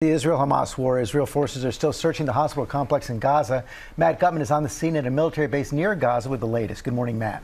The Israel-Hamas war. Israel forces are still searching the hospital complex in Gaza. Matt Gutman is on the scene at a military base near Gaza with the latest. Good morning, Matt.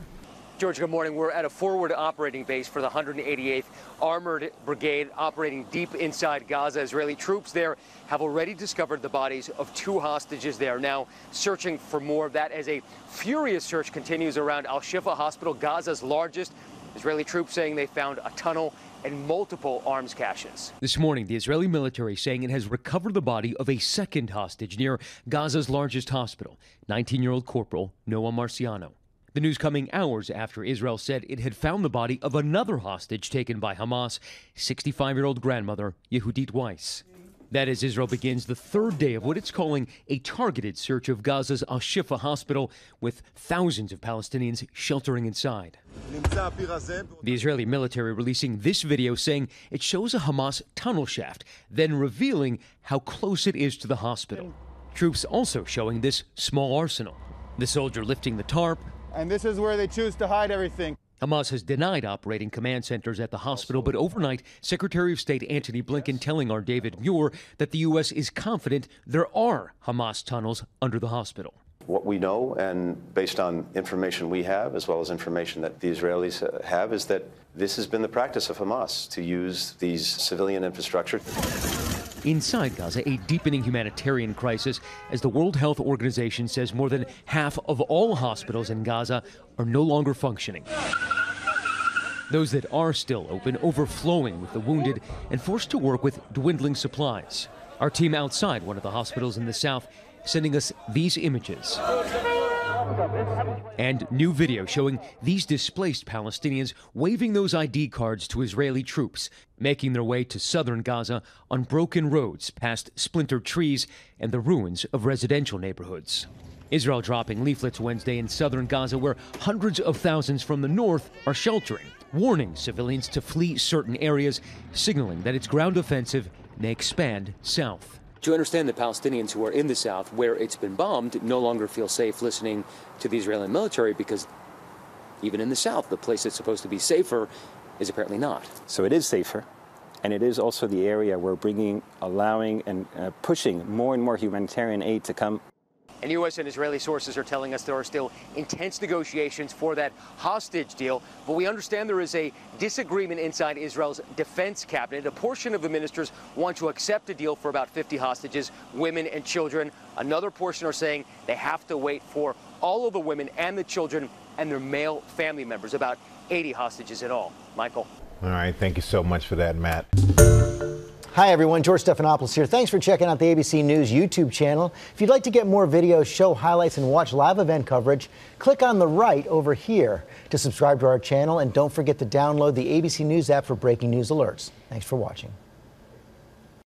George, good morning. We're at a forward operating base for the 188th Armored Brigade operating deep inside Gaza. Israeli troops there have already discovered the bodies of 2 hostages. They are now searching for more. That as a furious search continues around Al-Shifa Hospital, Gaza's largest. Israeli troops saying they found a tunnel and multiple arms caches. This morning, the Israeli military saying it has recovered the body of a second hostage near Gaza's largest hospital, 19-year-old Corporal Noa Marciano. The news coming hours after Israel said it had found the body of another hostage taken by Hamas, 65-year-old grandmother Yehudit Weiss. That as Israel begins the 3rd day of what it's calling a targeted search of Gaza's Al-Shifa Hospital, with thousands of Palestinians sheltering inside. The Israeli military releasing this video saying it shows a Hamas tunnel shaft, then revealing how close it is to the hospital. Troops also showing this small arsenal. The soldier lifting the tarp. And this is where they choose to hide everything. Hamas has denied operating command centers at the hospital, but overnight, Secretary of State Antony Blinken telling our David Muir that the U.S. is confident there are Hamas tunnels under the hospital. What we know, and based on information we have, as well as information that the Israelis have, is that this has been the practice of Hamas, to use these civilian infrastructure. Inside Gaza, a deepening humanitarian crisis as the World Health Organization says more than half of all hospitals in Gaza are no longer functioning. Those that are still open overflowing with the wounded and forced to work with dwindling supplies. Our team outside one of the hospitals in the south sending us these images. And new video showing these displaced Palestinians waving those ID cards to Israeli troops, making their way to southern Gaza on broken roads past splintered trees and the ruins of residential neighborhoods. Israel dropping leaflets Wednesday in southern Gaza where hundreds of thousands from the north are sheltering, warning civilians to flee certain areas, signaling that its ground offensive may expand south. To understand that Palestinians who are in the south where it's been bombed no longer feel safe listening to the Israeli military, because even in the south, the place that's supposed to be safer is apparently not. So it is safer, and it is also the area we're allowing and pushing more and more humanitarian aid to come. And U.S. and Israeli sources are telling us there are still intense negotiations for that hostage deal. But we understand there is a disagreement inside Israel's defense cabinet. A portion of the ministers want to accept a deal for about 50 hostages, women and children. Another portion are saying they have to wait for all of the women and the children and their male family members, about 80 hostages in all. Michael. All right. Thank you so much for that, Matt. Hi, everyone. George Stephanopoulos here. Thanks for checking out the ABC News YouTube channel. If you'd like to get more videos, show highlights, and watch live event coverage, click on the right over here to subscribe to our channel. And don't forget to download the ABC News app for breaking news alerts. Thanks for watching.